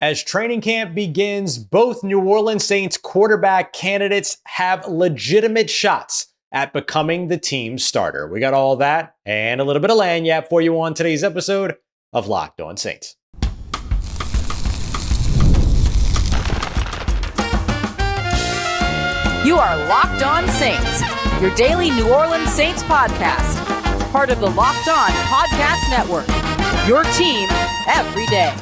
As training camp begins, both New Orleans Saints quarterback candidates have legitimate shots at becoming the team's starter. We got all that and a little bit of lagniappe for you on today's episode of Locked On Saints. You are Locked On Saints, your daily New Orleans Saints podcast. Part of the Locked On Podcast Network, your team every day.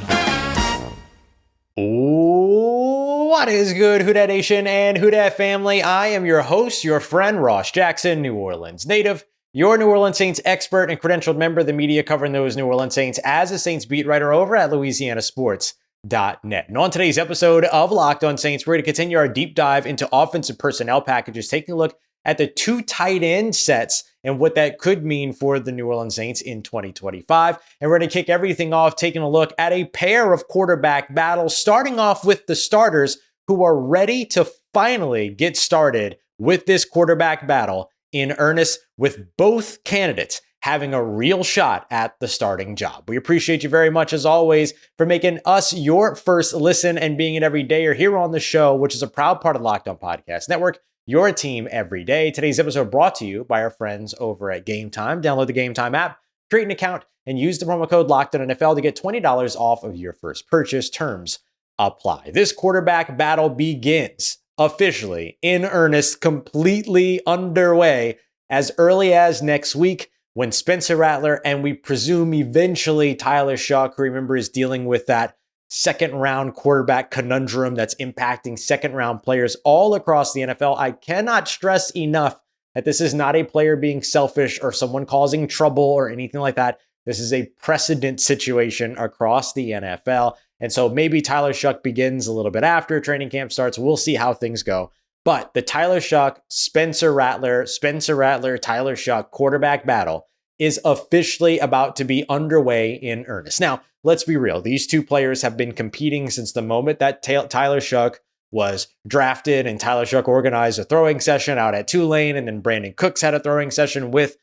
What is good, Who Dat Nation and Who Dat family? I am your host, your friend, Ross Jackson, New Orleans native, your New Orleans Saints expert and credentialed member of the media covering those New Orleans Saints as a Saints beat writer over at LouisianaSports.net. And on today's episode of Locked On Saints, we're going to continue our deep dive into offensive personnel packages, taking a look at the two tight end sets and what that could mean for the New Orleans Saints in 2025. And we're going to kick everything off taking a look at a pair of quarterback battles, starting off with the starters who are ready to finally get started with this quarterback battle in earnest, with both candidates having a real shot at the starting job. We appreciate you very much, as always, for making us your first listen and being an everydayer here on the show, which is a proud part of the Locked On Podcast Network, your team every day. Today's episode brought to you by our friends over at Game Time. Download the Game Time app, create an account, and use the promo code LOCKEDONNFL to get $20 off of your first purchase. Terms apply. This quarterback battle begins officially in earnest, completely underway as early as next week, when Spencer Rattler and we presume eventually Tyler Shough, who remember is dealing with that second round quarterback conundrum that's impacting second round players all across the NFL. I cannot stress enough that this is not a player being selfish or someone causing trouble or anything like that. This is a precedent situation across the NFL. And so maybe Tyler Shough begins a little bit after training camp starts. We'll see how things go. But the Tyler Shough, Spencer Rattler, Tyler Shough quarterback battle is officially about to be underway in earnest. Now, let's be real. These two players have been competing since the moment that Tyler Shough was drafted, and Tyler Shough organized a throwing session out at Tulane, and then Brandon Cooks had a throwing session with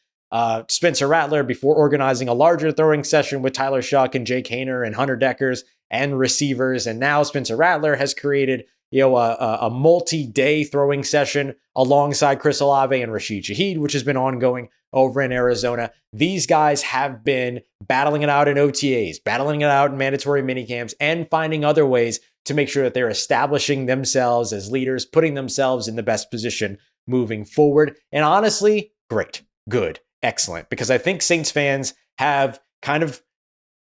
Spencer Rattler before organizing a larger throwing session with Tyler Shough and Jake Haener and Hunter Deckers and receivers. And now Spencer Rattler has created a multi-day throwing session alongside Chris Olave and Rashid Shaheed, which has been ongoing over in Arizona. These guys have been battling it out in OTAs, battling it out in mandatory minicamps, and finding other ways to make sure that they're establishing themselves as leaders, putting themselves in the best position moving forward. And honestly, great, good, excellent, because I think Saints fans have kind of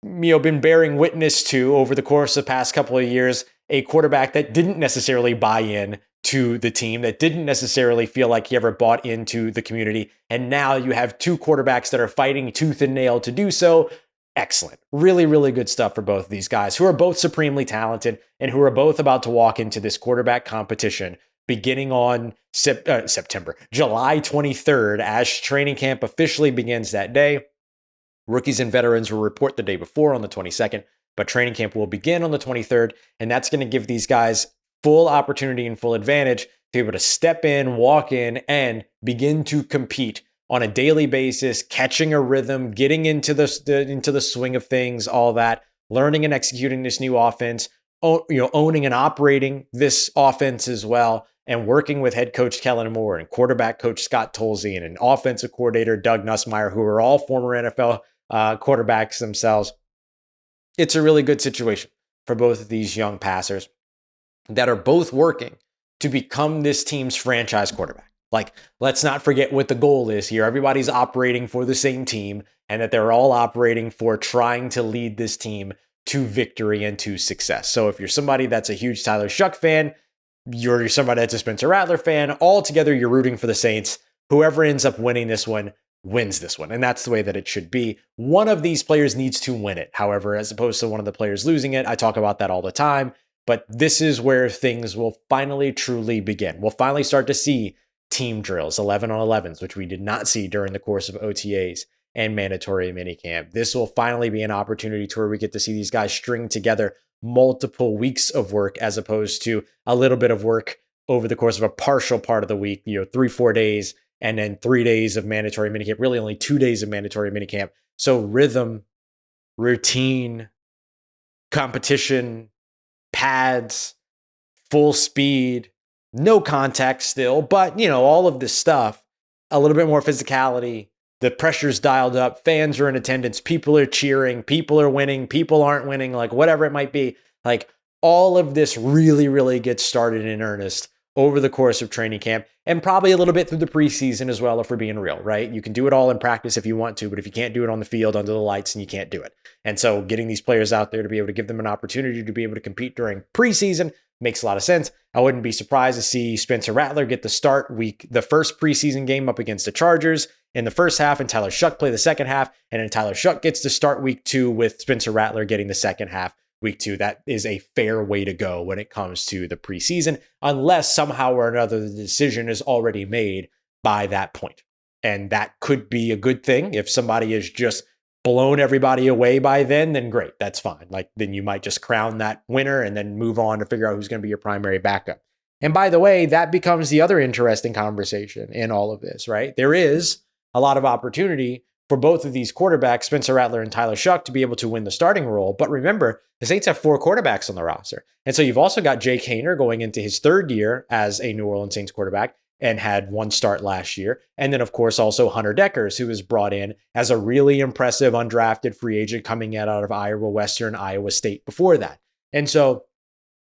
been bearing witness to, over the course of the past couple of years, a quarterback that didn't necessarily buy in to the team, that didn't necessarily feel like he ever bought into the community. And now you have two quarterbacks that are fighting tooth and nail to do so. Excellent. Really, really good stuff for both of these guys, who are both supremely talented and who are both about to walk into this quarterback competition beginning on July 23rd, as training camp officially begins that day. Rookies and veterans will report the day before on the 22nd, but training camp will begin on the 23rd, and that's going to give these guys full opportunity and full advantage to be able to step in, walk in, and begin to compete on a daily basis, catching a rhythm, getting into the swing of things, all that, learning and executing this new offense, owning and operating this offense as well, and working with head coach Kellen Moore and quarterback coach Scott Tolzien and offensive coordinator Doug Nussmeier, who are all former NFL quarterbacks themselves. It's a really good situation for both of these young passers that are both working to become this team's franchise quarterback. Like, let's not forget what the goal is here. Everybody's operating for the same team, and that they're all operating for trying to lead this team to victory and to success. So if you're somebody that's a huge Tyler Shough fan, you're somebody that's a Spencer Rattler fan, all together you're rooting for the Saints. Whoever ends up winning this one wins this one. And that's the way that it should be. One of these players needs to win it, however, as opposed to one of the players losing it. I talk about that all the time, but this is where things will finally truly begin. We'll finally start to see team drills, 11 on 11s, which we did not see during the course of OTAs and mandatory minicamp. This will finally be an opportunity to where we get to see these guys string together multiple weeks of work, as opposed to a little bit of work over the course of a partial part of the week, 3-4 days, and then 3 days of mandatory minicamp, really only 2 days of mandatory minicamp. So rhythm, routine, competition, pads, full speed, no contact still, but all of this stuff, a little bit more physicality. The pressure's dialed up. Fans are in attendance. People are cheering. People are winning. People aren't winning, like whatever it might be. Like all of this really, really gets started in earnest over the course of training camp and probably a little bit through the preseason as well, if we're being real, right? You can do it all in practice if you want to, but if you can't do it on the field under the lights, then you can't do it. And so getting these players out there to be able to give them an opportunity to be able to compete during preseason makes a lot of sense. I wouldn't be surprised to see Spencer Rattler get the start the first preseason game up against the Chargers in the first half, and Tyler Shough play the second half. And then Tyler Shough gets to start week 2 with Spencer Rattler getting the second half week 2. That is a fair way to go when it comes to the preseason, unless somehow or another the decision is already made by that point. And that could be a good thing. If somebody has just blown everybody away by then great, that's fine. Like then you might just crown that winner and then move on to figure out who's going to be your primary backup. And by the way, that becomes the other interesting conversation in all of this, right? There is a lot of opportunity for both of these quarterbacks, Spencer Rattler and Tyler Shough, to be able to win the starting role. But remember, the Saints have 4 quarterbacks on the roster. And so you've also got Jake Haener going into his 3rd year as a New Orleans Saints quarterback and had 1 start last year. And then, of course, also Hunter Deckers, who was brought in as a really impressive undrafted free agent coming out of Iowa Western, Iowa State before that. And so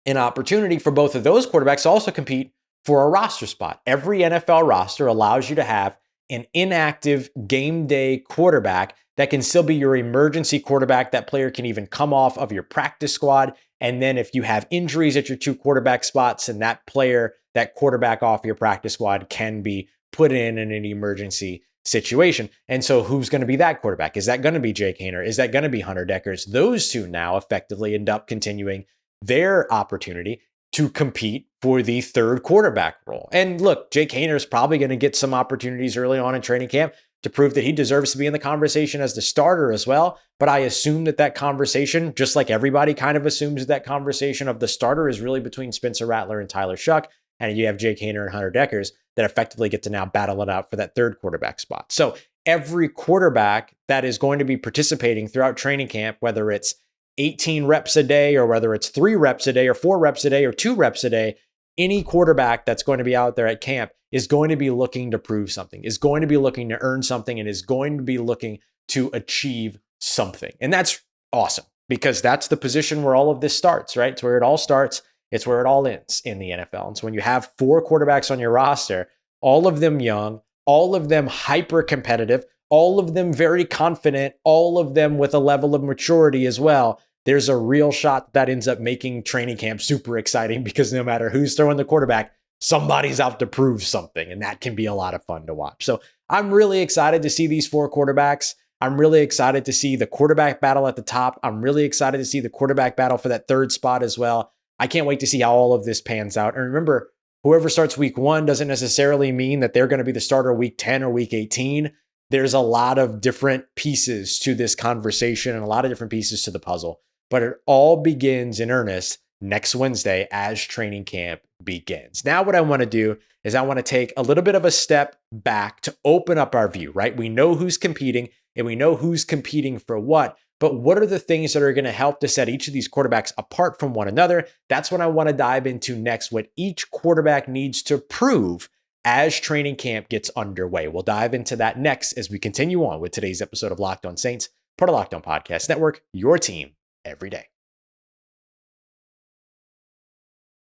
an opportunity for both of those quarterbacks to also compete for a roster spot. Every NFL roster allows you to have an inactive game day quarterback that can still be your emergency quarterback. That player can even come off of your practice squad. And then if you have injuries at your 2 quarterback spots, and that player, that quarterback off your practice squad can be put in an emergency situation. And so who's going to be that quarterback? Is that going to be Jake Haener? Is that going to be Hunter Deckers? Those 2 now effectively end up continuing their opportunity to compete for the 3rd quarterback role. And look, Jake Haener is probably going to get some opportunities early on in training camp to prove that he deserves to be in the conversation as the starter as well. But I assume that conversation, just like everybody kind of assumes that conversation of the starter is really between Spencer Rattler and Tyler Shough. And you have Jake Haener and Hunter Deckers that effectively get to now battle it out for that 3rd quarterback spot. So every quarterback that is going to be participating throughout training camp, whether it's 18 reps a day, or whether it's 3 reps a day, or 4 reps a day, or 2 reps a day, any quarterback that's going to be out there at camp is going to be looking to prove something, is going to be looking to earn something, and is going to be looking to achieve something. And that's awesome, because that's the position where all of this starts, right? It's where it all starts. It's where it all ends in the NFL. And so when you have 4 quarterbacks on your roster, all of them young, all of them hyper competitive, all of them very confident, all of them with a level of maturity as well, there's a real shot that ends up making training camp super exciting, because no matter who's throwing the quarterback, somebody's out to prove something. And that can be a lot of fun to watch. So I'm really excited to see these 4 quarterbacks. I'm really excited to see the quarterback battle at the top. I'm really excited to see the quarterback battle for that 3rd spot as well. I can't wait to see how all of this pans out. And remember, whoever starts week 1 doesn't necessarily mean that they're going to be the starter week 10 or week 18. There's a lot of different pieces to this conversation and a lot of different pieces to the puzzle. But it all begins in earnest next Wednesday as training camp begins. Now, what I want to do is I want to take a little bit of a step back to open up our view, right? We know who's competing and we know who's competing for what, but what are the things that are going to help to set each of these quarterbacks apart from one another? That's what I want to dive into next, what each quarterback needs to prove as training camp gets underway. We'll dive into that next as we continue on with today's episode of Locked On Saints, part of Locked On Podcast Network, your team every day.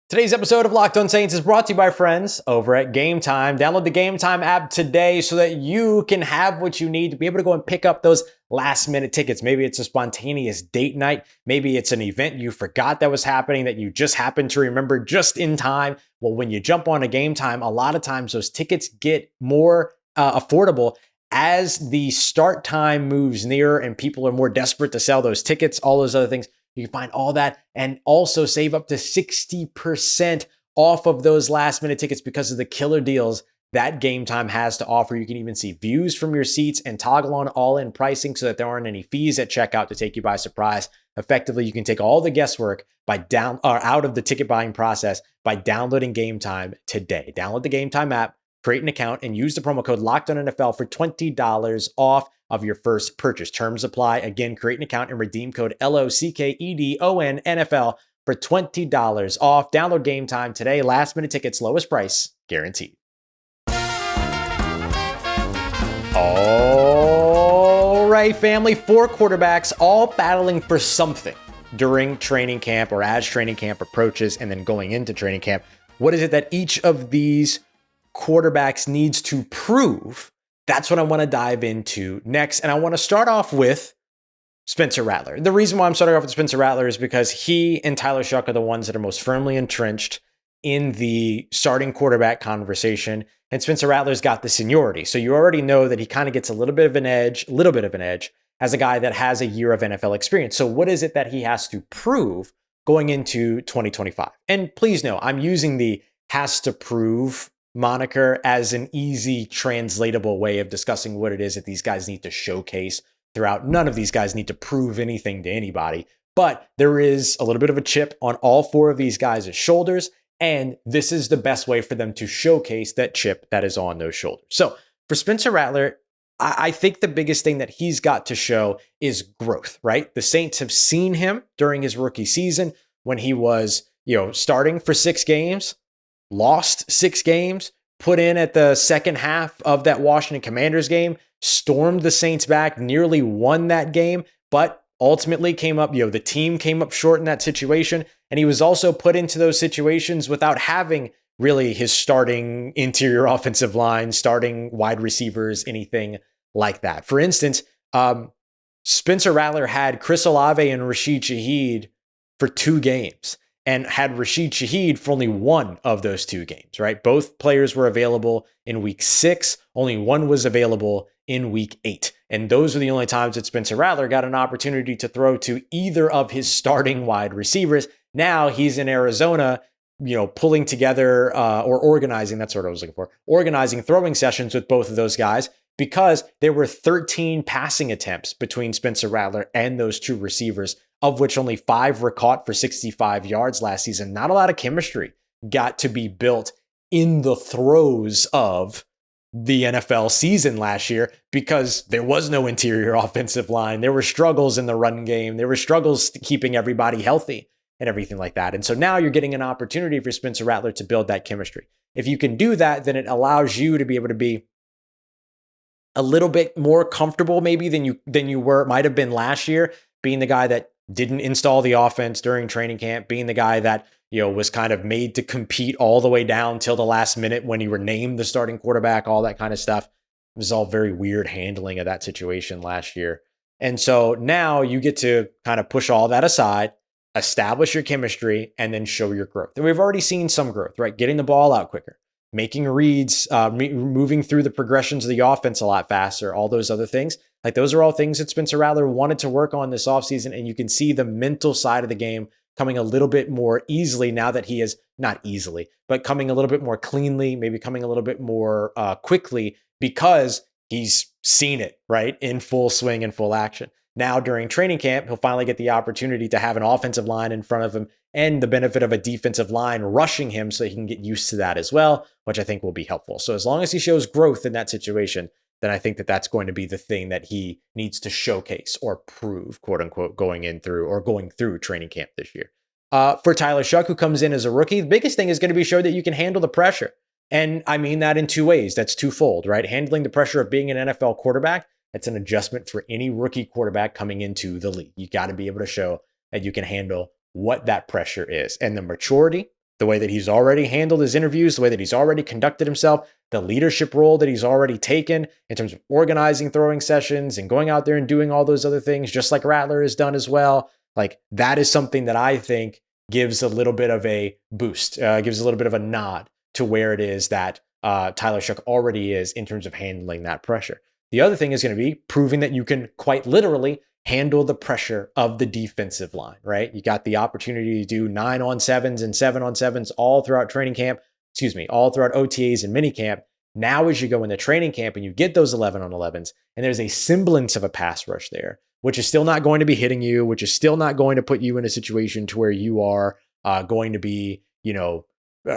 Today's episode of Locked On Saints is brought to you by friends over at Game Time. Download the Game Time app today so that you can have what you need to be able to go and pick up those last-minute tickets. Maybe it's a spontaneous date night. Maybe it's an event you forgot that was happening that you just happened to remember just in time. Well, when you jump on a Game Time, a lot of times those tickets get more affordable as the start time moves nearer and people are more desperate to sell those tickets, all those other things. You can find all that and also save up to 60% off of those last minute tickets because of the killer deals that Game Time has to offer. You can even see views from your seats and toggle on all-in pricing so that there aren't any fees at checkout to take you by surprise. Effectively, you can take all the guesswork out of the ticket buying process by downloading Game Time today. Download the Game Time app, create an account, and use the promo code LOCKEDONNFL for $20 off of your first purchase. Terms apply. Again, create an account and redeem code LOCKEDONNFL for $20 off. Download Game Time today. Last minute tickets, lowest price guaranteed. All right, family, 4 quarterbacks all battling for something during training camp or as training camp approaches and then going into training camp. What is it that each of these quarterbacks needs to prove? That's what I want to dive into next. And I want to start off with Spencer Rattler. The reason why I'm starting off with Spencer Rattler is because he and Tyler Shough are the ones that are most firmly entrenched in the starting quarterback conversation. And Spencer Rattler's got the seniority. So you already know that he kind of gets a little bit of an edge as a guy that has a year of NFL experience. So what is it that he has to prove going into 2025? And please know, I'm using the has to prove moniker as an easy translatable way of discussing what it is that these guys need to showcase throughout. None of these guys need to prove anything to anybody, but there is a little bit of a chip on all 4 of these guys' shoulders. And this is the best way for them to showcase that chip that is on those shoulders. So for Spencer Rattler, I think the biggest thing that he's got to show is growth, right? The Saints have seen him during his rookie season when he was, starting for 6 games, lost 6 games, put in at the second half of that Washington Commanders game, stormed the Saints back, nearly won that game, but ultimately came up, the team came up short in that situation. And he was also put into those situations without having really his starting interior offensive line, starting wide receivers, anything like that. For instance, Spencer Rattler had Chris Olave and Rashid Shaheed for 2 games and had Rashid Shaheed for only 1 of those 2 games, right? Both players were available in week 6. Only one was available in week 8. And those are the only times that Spencer Rattler got an opportunity to throw to either of his starting wide receivers. Now he's in Arizona, pulling together or organizing, that's what I was looking for, organizing throwing sessions with both of those guys because there were 13 passing attempts between Spencer Rattler and those 2 receivers, of which only 5 were caught for 65 yards last season. Not a lot of chemistry got to be built in the throes of the NFL season last year because there was no interior offensive line. There were struggles in the run game. There were struggles keeping everybody healthy and everything like that. And so now you're getting an opportunity for Spencer Rattler to build that chemistry. If you can do that, then it allows you to be able to be a little bit more comfortable maybe than you might have been last year, being the guy that didn't install the offense during training camp, being the guy that was kind of made to compete all the way down till the last minute when you were named the starting quarterback, all that kind of stuff. It was all very weird handling of that situation last year. And so now you get to kind of push all that aside, establish your chemistry, and then show your growth. And we've already seen some growth, right? Getting the ball out quicker, making reads, moving through the progressions of the offense a lot faster, all those other things. Like those are all things that Spencer Rattler wanted to work on this offseason. And you can see the mental side of the game coming a little bit more easily now that he is not easily, but coming a little bit more cleanly, maybe coming a little bit more quickly because he's seen it, right? In full swing and full action. Now during training camp, he'll finally get the opportunity to have an offensive line in front of him and the benefit of a defensive line rushing him so he can get used to that as well, which I think will be helpful. So as long as he shows growth in that situation, then I think that that's going to be the thing that he needs to showcase or prove, quote unquote, going through training camp this year. For Tyler Shough, who comes in as a rookie, the biggest thing is going to be show that you can handle the pressure. And I mean that in 2 ways. That's twofold, right? Handling the pressure of being an NFL quarterback. That's an adjustment for any rookie quarterback coming into the league. You got to be able to show that you can handle what that pressure is. And the maturity, the way that he's already handled his interviews, the way that he's already conducted himself, the leadership role that he's already taken in terms of organizing throwing sessions and going out there and doing all those other things, just like Rattler has done as well. Like that is something that I think gives a little bit of a boost, gives a little bit of a nod to where it is that Tyler Shough already is in terms of handling that pressure. The other thing is going to be proving that you can quite literally handle the pressure of the defensive line, right? You got the opportunity to do 9-on-7s and 7-on-7s all throughout training camp, all throughout OTAs and minicamp. Now, as you go into training camp and you get those 11-on-11s, and there's a semblance of a pass rush there, which is still not going to be hitting you, which is still not going to put you in a situation to where you are going to be,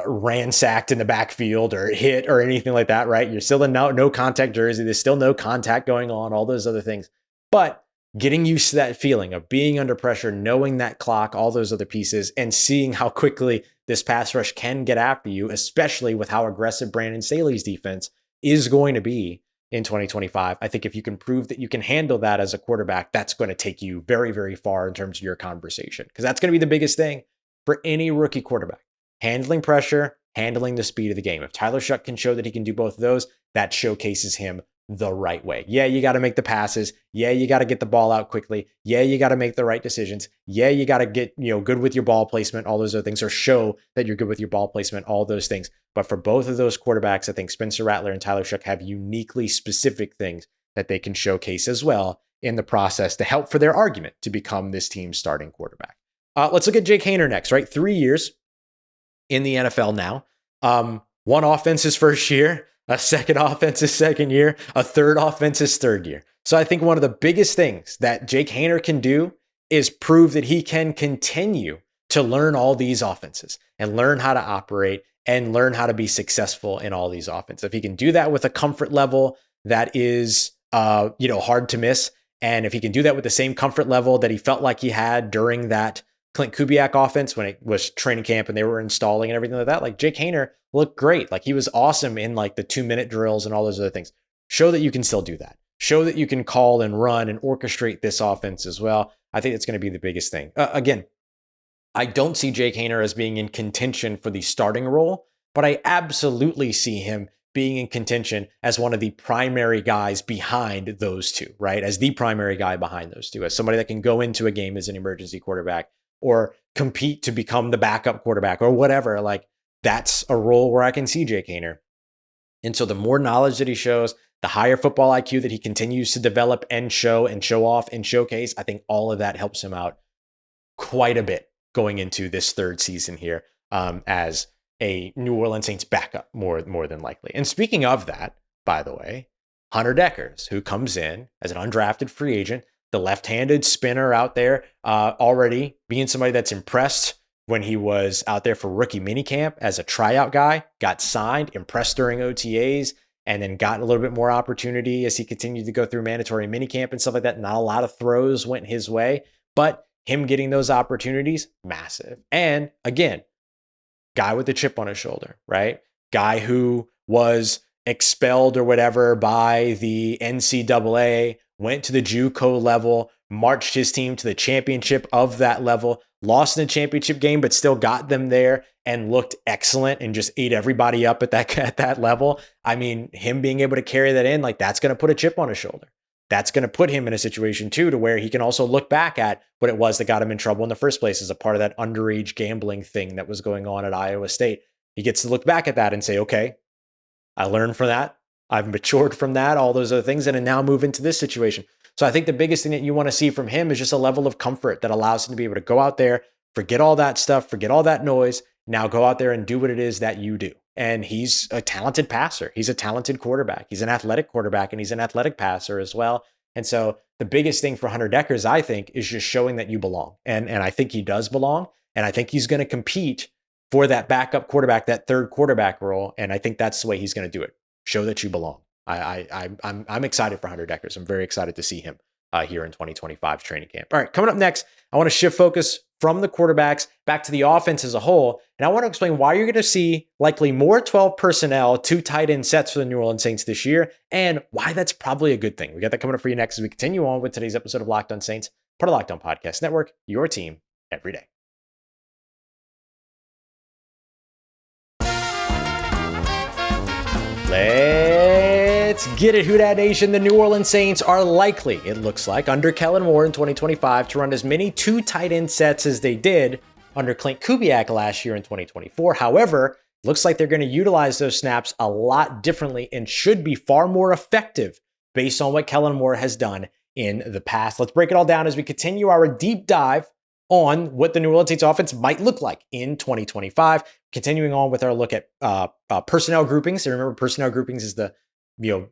ransacked in the backfield or hit or anything like that, right? You're still in no contact jersey. There's still no contact going on, all those other things. But getting used to that feeling of being under pressure, knowing that clock, all those other pieces, and seeing how quickly this pass rush can get after you, especially with how aggressive Brandon Staley's defense is going to be in 2025. I think if you can prove that you can handle that as a quarterback, that's going to take you very, very far in terms of your conversation, because that's going to be the biggest thing for any rookie quarterback. Handling pressure, handling the speed of the game. If Tyler Shough can show that he can do both of those, that showcases him the right way. Yeah, you got to make the passes. Yeah, you got to get the ball out quickly. Yeah, you got to make the right decisions. Yeah, you got to get, good with your ball placement, all those other things, or show that you're good with your ball placement, all those things. But for both of those quarterbacks, I think Spencer Rattler and Tyler Shough have uniquely specific things that they can showcase as well in the process to help for their argument to become this team's starting quarterback. Let's look at Jake Haener next, right? 3 years in the NFL now. One offense his first year, a second offense his second year, a third offense his third year. So I think one of the biggest things that Jake Haener can do is prove that he can continue to learn all these offenses and learn how to operate and learn how to be successful in all these offenses. If he can do that with a comfort level that is, hard to miss, and if he can do that with the same comfort level that he felt like he had during that Clint Kubiak offense when it was training camp and they were installing and everything like that, like Jake Haener looked great. Like he was awesome in like the 2-minute drills and all those other things. Show that you can still do that. Show that you can call and run and orchestrate this offense as well. I think it's going to be the biggest thing. Again, I don't see Jake Haener as being in contention for the starting role, but I absolutely see him being in contention as one of the primary guys behind those two, right? As the primary guy behind those two, as somebody that can go into a game as an emergency quarterback or compete to become the backup quarterback or whatever. Like that's a role where I can see Jake Haener. And so the more knowledge that he shows, the higher football IQ that he continues to develop and show off and showcase, I think all of that helps him out quite a bit going into this third season here as a New Orleans Saints backup more than likely. And speaking of that, by the way, Hunter Dekkers, who comes in as an undrafted free agent, the left-handed spinner out there, already being somebody that's impressed when he was out there for rookie minicamp as a tryout guy, got signed, impressed during OTAs, and then got a little bit more opportunity as he continued to go through mandatory minicamp and stuff like that. Not a lot of throws went his way, but him getting those opportunities, massive. And again, guy with the chip on his shoulder, right? Guy who was expelled or whatever by the NCAA, went to the JUCO level, marched his team to the championship of that level, lost in the championship game, but still got them there and looked excellent and just ate everybody up at that level. I mean, him being able to carry that in, like that's going to put a chip on his shoulder. That's going to put him in a situation too, to where he can also look back at what it was that got him in trouble in the first place as a part of that underage gambling thing that was going on at Iowa State. He gets to look back at that and say, okay, I learned from that. I've matured from that, all those other things, and now move into this situation. So I think the biggest thing that you want to see from him is just a level of comfort that allows him to be able to go out there, forget all that stuff, forget all that noise, now go out there and do what it is that you do. And he's a talented passer. He's a talented quarterback. He's an athletic quarterback, and he's an athletic passer as well. And so the biggest thing for Hunter Dekkers, I think, is just showing that you belong. And I think he does belong. And I think he's going to compete for that backup quarterback, that third quarterback role. And I think that's the way he's going to do it. Show that you belong. I'm excited for Hunter Dekkers. I'm very excited to see him here in 2025's training camp. All right, coming up next, I want to shift focus from the quarterbacks back to the offense as a whole. And I want to explain why you're going to see likely more 12 personnel, 2 tight end sets for the New Orleans Saints this year, and why that's probably a good thing. We got that coming up for you next as we continue on with today's episode of Locked On Saints, part of Locked On Podcast Network, your team every day. Let's get it, Who Dat Nation. The New Orleans Saints are likely, it looks like, under Kellen Moore in 2025 to run as many 2 tight end sets as they did under Clint Kubiak last year in 2024. However, it looks like they're going to utilize those snaps a lot differently and should be far more effective based on what Kellen Moore has done in the past. Let's break it all down as we continue our deep dive on what the New Orleans Saints offense might look like in 2025. Continuing on with our look at personnel groupings. So remember, personnel groupings is the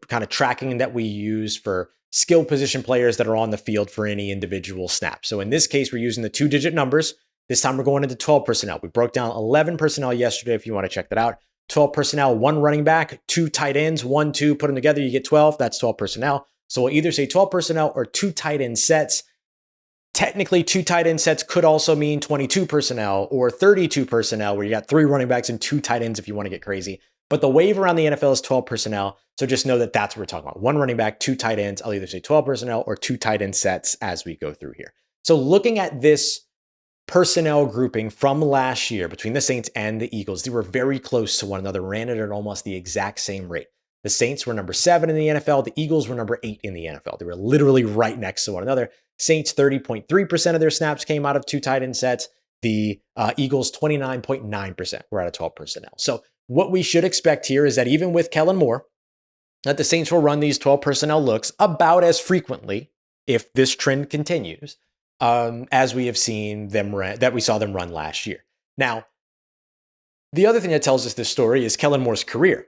kind of tracking that we use for skill position players that are on the field for any individual snap. So in this case, we're using the 2-digit numbers. This time we're going into 12 personnel. We broke down 11 personnel yesterday if you want to check that out. 12 personnel, 1 running back, 2 tight ends, 1, 2, put them together, you get 12. That's 12 personnel. So we'll either say 12 personnel or 2 tight end sets. Technically, 2 tight end sets could also mean 22 personnel or 32 personnel, where you got 3 running backs and 2 tight ends if you want to get crazy. But the wave around the NFL is 12 personnel. So just know that that's what we're talking about. 1 running back, 2 tight ends. I'll either say 12 personnel or 2 tight end sets as we go through here. So looking at this personnel grouping from last year between the Saints and the Eagles, they were very close to one another, ran it at almost the exact same rate. The Saints were number 7 in the NFL. The Eagles were number 8 in the NFL. They were literally right next to one another. Saints, 30.3% of their snaps came out of 2 tight end sets. The Eagles, 29.9% were out of 12 personnel. So what we should expect here is that even with Kellen Moore, that the Saints will run these 12 personnel looks about as frequently, if this trend continues, as we have seen them that we saw them run last year. Now, the other thing that tells us this story is Kellen Moore's career.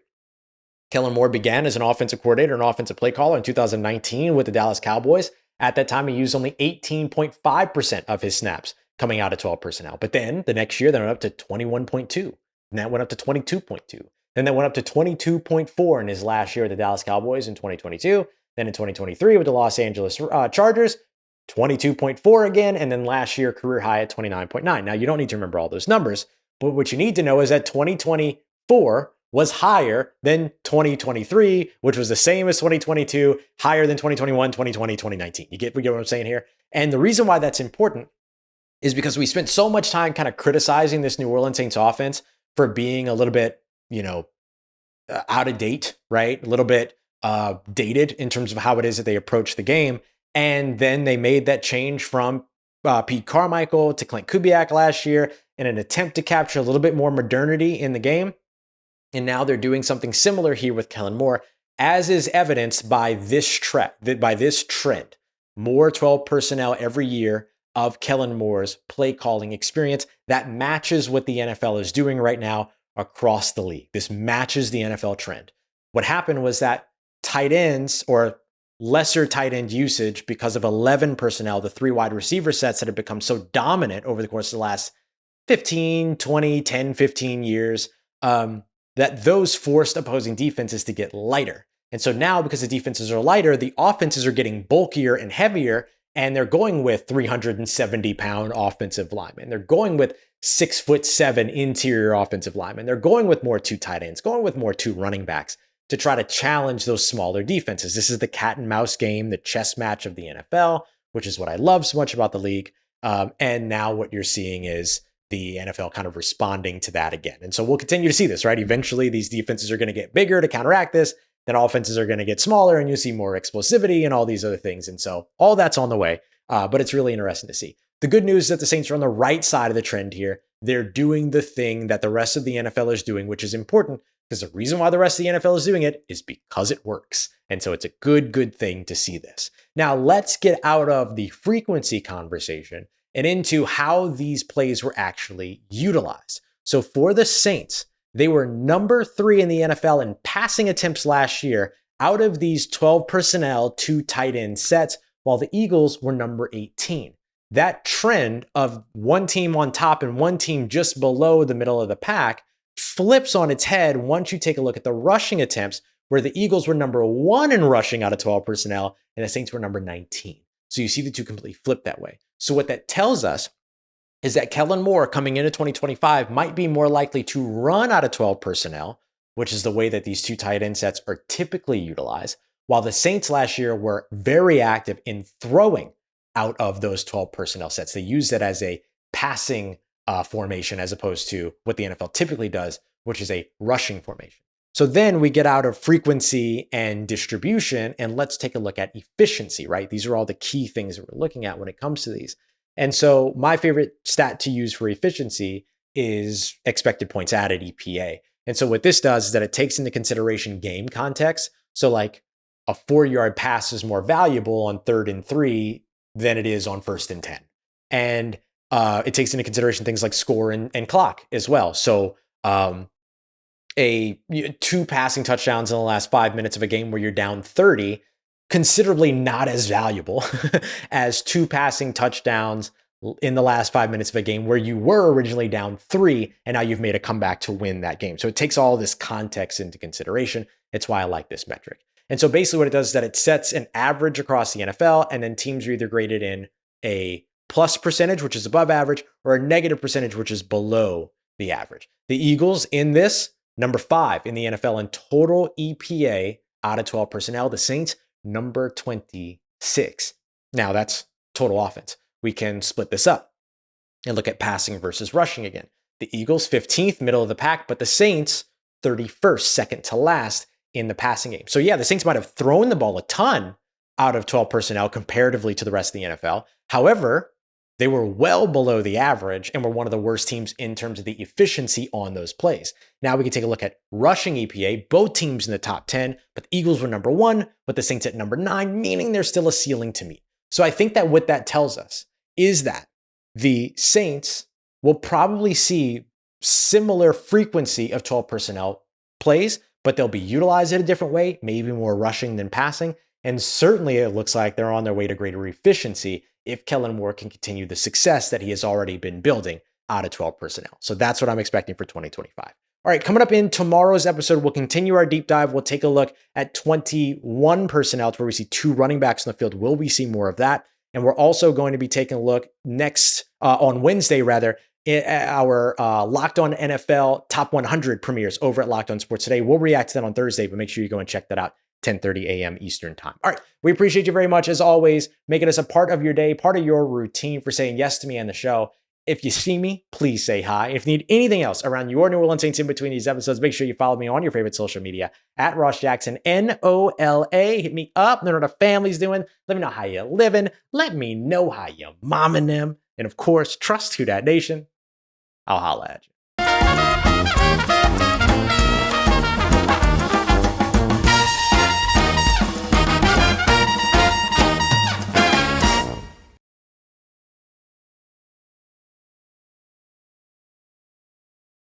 Kellen Moore began as an offensive coordinator and offensive play caller in 2019 with the Dallas Cowboys. At that time, he used only 18.5% of his snaps coming out of 12 personnel. But then the next year, they went up to 21.2. And that went up to 22.2. Then that went up to 22.4 in his last year with the Dallas Cowboys in 2022. Then in 2023 with the Los Angeles Chargers, 22.4 again. And then last year, career high at 29.9. Now, you don't need to remember all those numbers. But what you need to know is that 2024 was higher than 2023, which was the same as 2022, higher than 2021, 2020, 2019. We get what I'm saying here? And the reason why that's important is because we spent so much time kind of criticizing this New Orleans Saints offense for being a little bit, out of date, right? A little bit dated in terms of how it is that they approach the game. And then they made that change from Pete Carmichael to Clint Kubiak last year in an attempt to capture a little bit more modernity in the game. And now they're doing something similar here with Kellen Moore, as is evidenced by this trend. More 12 personnel every year of Kellen Moore's play calling experience that matches what the NFL is doing right now across the league. This matches the NFL trend. What happened was that tight ends or lesser tight end usage because of 11 personnel, the 3 wide receiver sets that have become so dominant over the course of the last 15, 20, 10, 15 years, that those forced opposing defenses to get lighter. And so now, because the defenses are lighter, the offenses are getting bulkier and heavier, and they're going with 370-pound offensive linemen. They're going with 6'7" interior offensive linemen. They're going with more 2 tight ends, going with more 2 running backs to try to challenge those smaller defenses. This is the cat and mouse game, the chess match of the NFL, which is what I love so much about the league. And now what you're seeing is the NFL kind of responding to that again. And so we'll continue to see this, right? Eventually, these defenses are going to get bigger to counteract this. Then offenses are going to get smaller and you see more explosivity and all these other things. And so all that's on the way, but it's really interesting to see. The good news is that the Saints are on the right side of the trend here. They're doing the thing that the rest of the NFL is doing, which is important because the reason why the rest of the NFL is doing it is because it works. And so it's a good thing to see this. Now let's get out of the frequency conversation and into how these plays were actually utilized. So for the Saints, they were number 3 in the NFL in passing attempts last year out of these 12 personnel, 2 tight end sets, while the Eagles were number 18. That trend of one team on top and one team just below the middle of the pack flips on its head once you take a look at the rushing attempts, where the Eagles were number 1 in rushing out of 12 personnel and the Saints were number 19. So you see the two completely flip that way. So what that tells us is that Kellen Moore coming into 2025 might be more likely to run out of 12 personnel, which is the way that these 2 tight end sets are typically utilized, while the Saints last year were very active in throwing out of those 12 personnel sets. They use that as a passing formation as opposed to what the NFL typically does, which is a rushing formation. So then we get out of frequency and distribution, and let's take a look at efficiency, right? These are all the key things that we're looking at when it comes to these. And so my favorite stat to use for efficiency is expected points added, EPA. And so what this does is that it takes into consideration game context. So like a 4-yard pass is more valuable on 3rd and 3 than it is on 1st and 10. And it takes into consideration things like score and clock as well. So 2 passing touchdowns in the last 5 minutes of a game where you're down 30, considerably not as valuable as 2 passing touchdowns in the last 5 minutes of a game where you were originally down 3 and now you've made a comeback to win that game. So it takes all this context into consideration. It's why I like this metric. And so basically what it does is that it sets an average across the NFL, and then teams are either graded in a plus percentage, which is above average, or a negative percentage, which is below the average. The Eagles in this, number 5 in the NFL in total EPA out of 12 personnel. The Saints, number 26. Now that's total offense. We can split this up and look at passing versus rushing again. The Eagles, 15th, middle of the pack, but the Saints, 31st, second to last in the passing game. So yeah, the Saints might have thrown the ball a ton out of 12 personnel comparatively to the rest of the NFL. However, they were well below the average and were one of the worst teams in terms of the efficiency on those plays. Now we can take a look at rushing EPA, both teams in the top 10, but the Eagles were number 1, with the Saints at number 9, meaning there's still a ceiling to meet. So I think that what that tells us is that the Saints will probably see similar frequency of 12 personnel plays, but they'll be utilized in a different way, maybe more rushing than passing. And certainly it looks like they're on their way to greater efficiency if Kellen Moore can continue the success that he has already been building out of 12 personnel. So that's what I'm expecting for 2025. All right, coming up in tomorrow's episode, we'll continue our deep dive. We'll take a look at 21 personnel to where we see 2 running backs on the field. Will we see more of that? And we're also going to be taking a look on Wednesday, our Locked On NFL Top 100 premieres over at Locked On Sports Today. We'll react to that on Thursday, but make sure you go and check that out. 10:30 a.m. Eastern time. All right. We appreciate you very much, as always, making us a part of your day, part of your routine, for saying yes to me and the show. If you see me, please say hi. If you need anything else around your New Orleans Saints in between these episodes, make sure you follow me on your favorite social media at Ross Jackson, NOLA. Hit me up. Let me know what the family's doing. Let me know how you're living. Let me know how you're momming them. And of course, trust Who Dat Nation. I'll holla at you.